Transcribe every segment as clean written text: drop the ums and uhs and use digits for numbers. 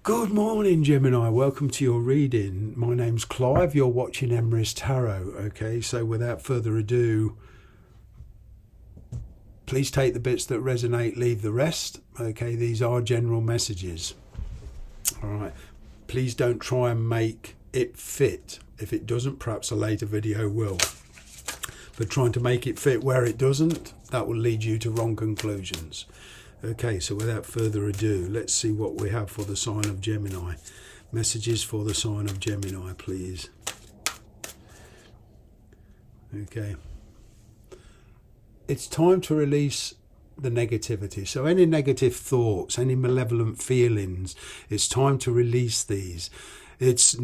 Good morning, Gemini. Welcome to your reading. My name's Clive. You're watching Emrys Tarot. Okay, so without further ado, please take the bits that resonate, leave the rest. Okay, these are general messages. All right. Please don't try and make it fit. If it doesn't, perhaps a later video will. But trying to make it fit where it doesn't, that will lead you to wrong conclusions. Okay, so without further ado, let's see what we have for the sign of Gemini. Messages for the sign of Gemini, please. Okay. It's time to release the negativity. So any negative thoughts, any malevolent feelings, it's time to release these. It's a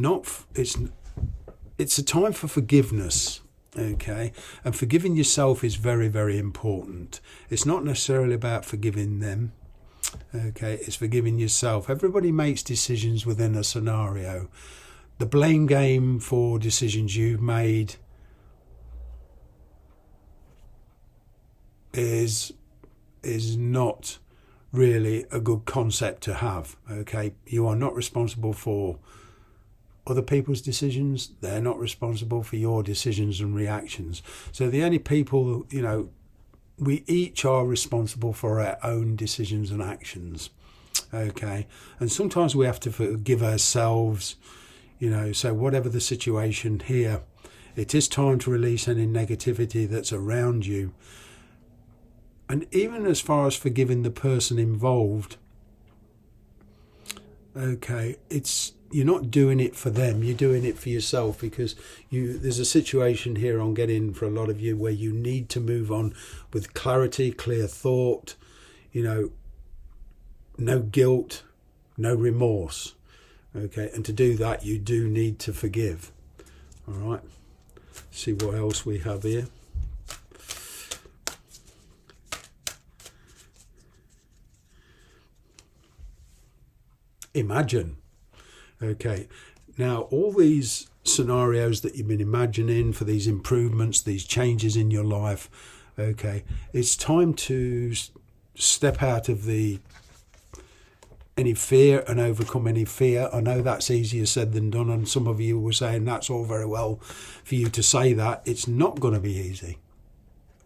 time for forgiveness. Okay, and forgiving yourself is very, very important. It's not necessarily about forgiving them. Okay, it's forgiving yourself. Everybody makes decisions within a scenario. The blame game for decisions you've made is not really a good concept to have. Okay, you are not responsible for other people's decisions. They're not responsible for your decisions and reactions. So the only people, we each are responsible for our own decisions and actions. Okay, and sometimes we have to forgive ourselves. So whatever the situation here, it is time to release any negativity that's around you. And even as far as forgiving the person involved, okay, you're not doing it for them, you're doing it for yourself, because there's a situation here I'm getting for a lot of you where you need to move on with clarity, clear thought, no guilt, no remorse. Okay, and to do that you do need to forgive. All right, see what else we have here. Imagine. Okay, now all these scenarios that you've been imagining for these improvements, these changes in your life, okay, it's time to step out of any fear and overcome any fear. I know that's easier said than done, and some of you were saying that's all very well for you to say that. It's not going to be easy.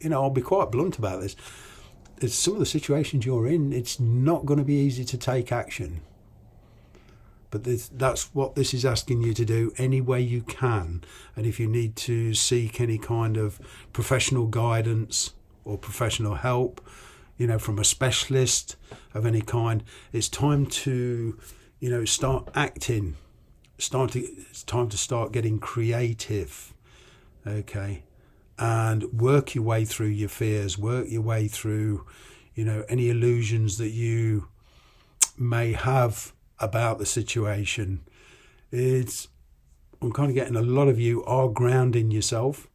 I'll be quite blunt about this. It's some of the situations you're in, it's not going to be easy to take action. But that's what this is asking you to do any way you can. And if you need to seek any kind of professional guidance or professional help, from a specialist of any kind, it's time to, start acting. It's time to start getting creative. Okay. And work your way through your fears, work your way through, any illusions that you may have about the situation. I'm kind of getting a lot of you are grounding yourself.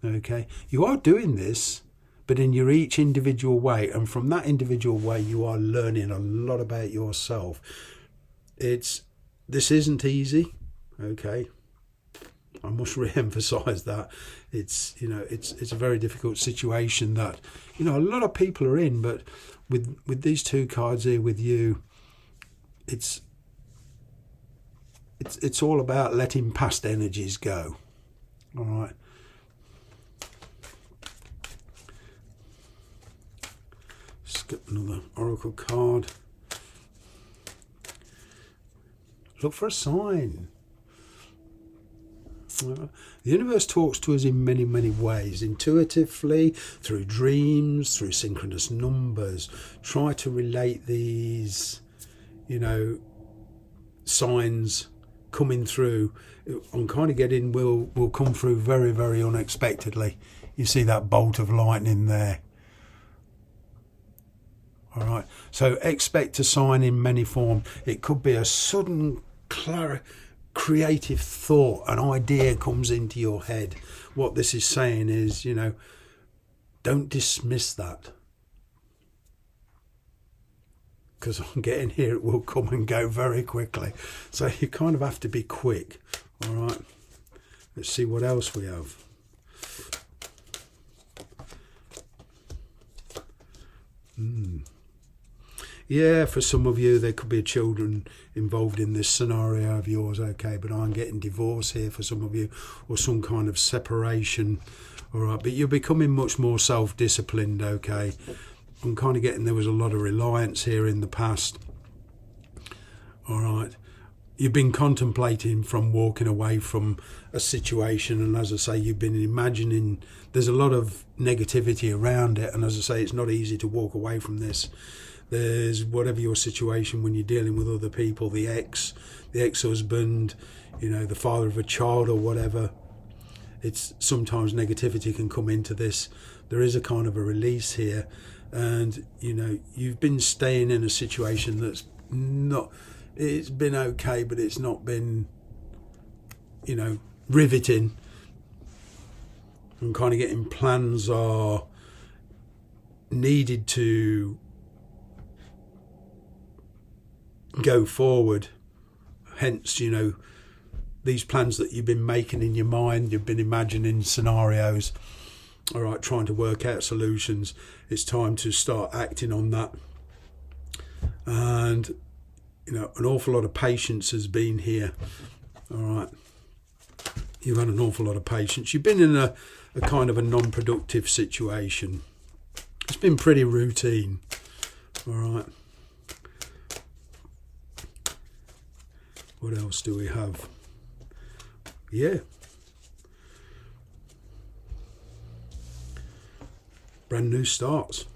Okay, you are doing this, but in your each individual way, and from that individual way you are learning a lot about yourself. This isn't easy. Okay, I must re-emphasize that. It's a very difficult situation that a lot of people are in, but with these two cards here with you, it's all about letting past energies go. All right. Let's get another oracle card. Look for a sign. The universe talks to us in many, many ways, intuitively, through dreams, through synchronous numbers. Try to relate these signs coming through. I'm kind of getting will come through very, very unexpectedly. You see that bolt of lightning there. All right, so expect a sign in many forms. It could be a sudden creative thought, an idea comes into your head. What this is saying is, don't dismiss that. Because I'm getting here, it will come and go very quickly. So you kind of have to be quick. All right. Let's see what else we have. Yeah, for some of you, there could be children involved in this scenario of yours, okay, but I'm getting divorce here for some of you, or some kind of separation, all right, but you're becoming much more self-disciplined, okay. I'm kind of getting there was a lot of reliance here in the past, all right. You've been contemplating from walking away from a situation, and as I say, you've been imagining there's a lot of negativity around it, and as I say, it's not easy to walk away from this. There's whatever your situation when you're dealing with other people, the ex-husband, you know, the father of a child or whatever. It's sometimes negativity can come into this. There is a kind of a release here, and you know, you've been staying in a situation that's not, it's been okay, but it's not been, you know, riveting. I'm kind of getting plans are needed to go forward. Hence, you know, these plans that you've been making in your mind, you've been imagining scenarios, all right, trying to work out solutions. It's time to start acting on that. And you know, an awful lot of patience has been here, all right. You've had an awful lot of patience. You've been in a kind of a non-productive situation. It's been pretty routine, all right. What else do we have? Yeah. Brand new starts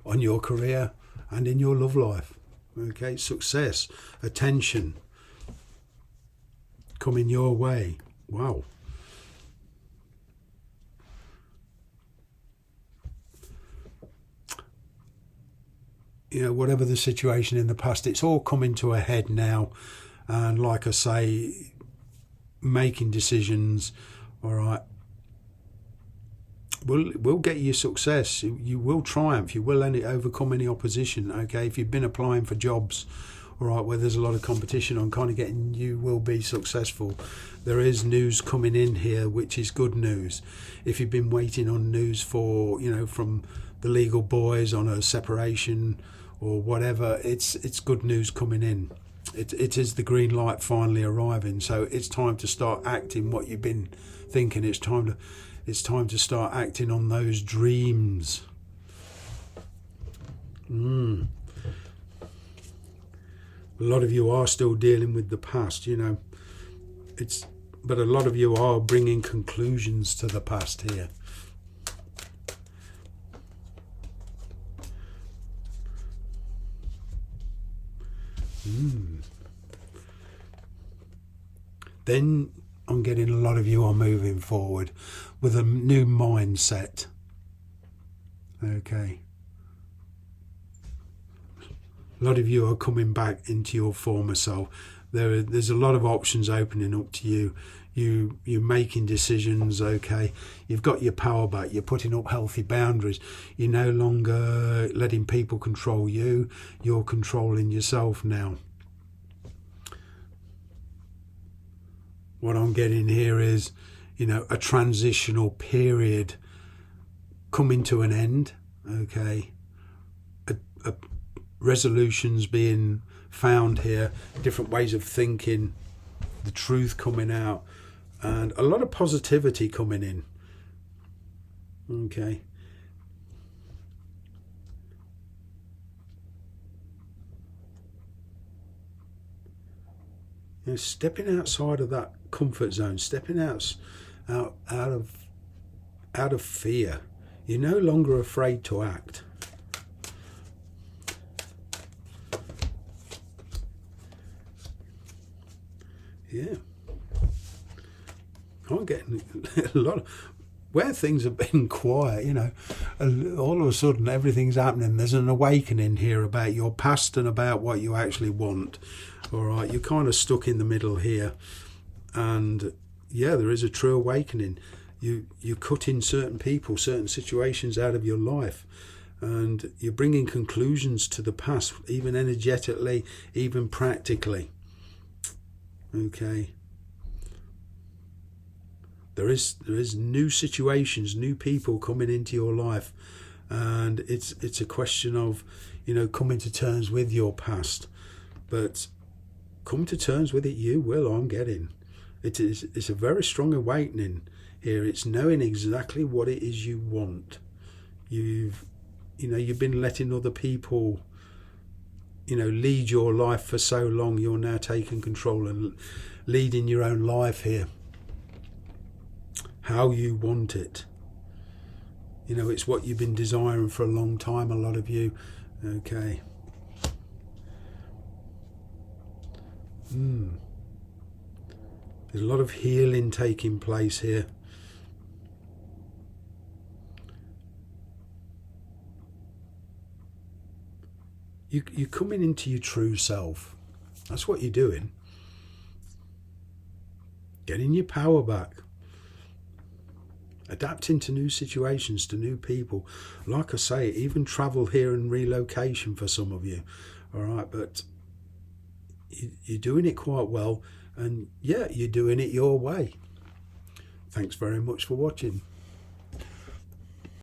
on your career and in your love life. Okay, success, attention coming your way. Wow. You know, whatever the situation in the past, it's all coming to a head now. And like I say, making decisions, all right, will get you success. You will triumph. You will overcome any opposition, okay? If you've been applying for jobs, all right, where there's a lot of competition on kind of getting, you will be successful. There is news coming in here, which is good news. If you've been waiting on news for, you know, from the legal boys on a separation or whatever, it's good news coming in. It is the green light finally arriving. So it's time to start acting what you've been thinking. It's time to start acting on those dreams. A lot of you are still dealing with the past, you know. But a lot of you are bringing conclusions to the past here. Then I'm getting a lot of you are moving forward with a new mindset. Okay. A lot of you are coming back into your former self. There's a lot of options opening up to you. You're making decisions, okay. You've got your power back. You're putting up healthy boundaries. You're no longer letting people control you. You're controlling yourself now. What I'm getting here is, you know, a transitional period coming to an end, okay. A resolutions being found here, different ways of thinking, the truth coming out, and a lot of positivity coming in, okay. You know, stepping outside of that comfort zone, stepping out of fear. You're no longer afraid to act. Yeah. I'm getting a lot of, where things have been quiet, you know, all of a sudden everything's happening. There's an awakening here about your past and about what you actually want. All right, you're kind of stuck in the middle here. And yeah, there is a true awakening. You're cutting certain people, certain situations out of your life. And you're bringing conclusions to the past, even energetically, even practically. Okay. There is new situations, new people coming into your life, and it's a question of, coming to terms with your past. But come to terms with it, you will, I'm getting. It's a very strong awakening here. It's knowing exactly what it is you want. You've been letting other people, lead your life for so long. You're now taking control and leading your own life here. How you want it. It's what you've been desiring for a long time, a lot of you. Okay. There's a lot of healing taking place here. You're coming into your true self. That's what you're doing. Getting your power back. Adapting to new situations, to new people. Like I say, even travel here and relocation for some of you. All right, but you're doing it quite well. And yeah, you're doing it your way. Thanks very much for watching.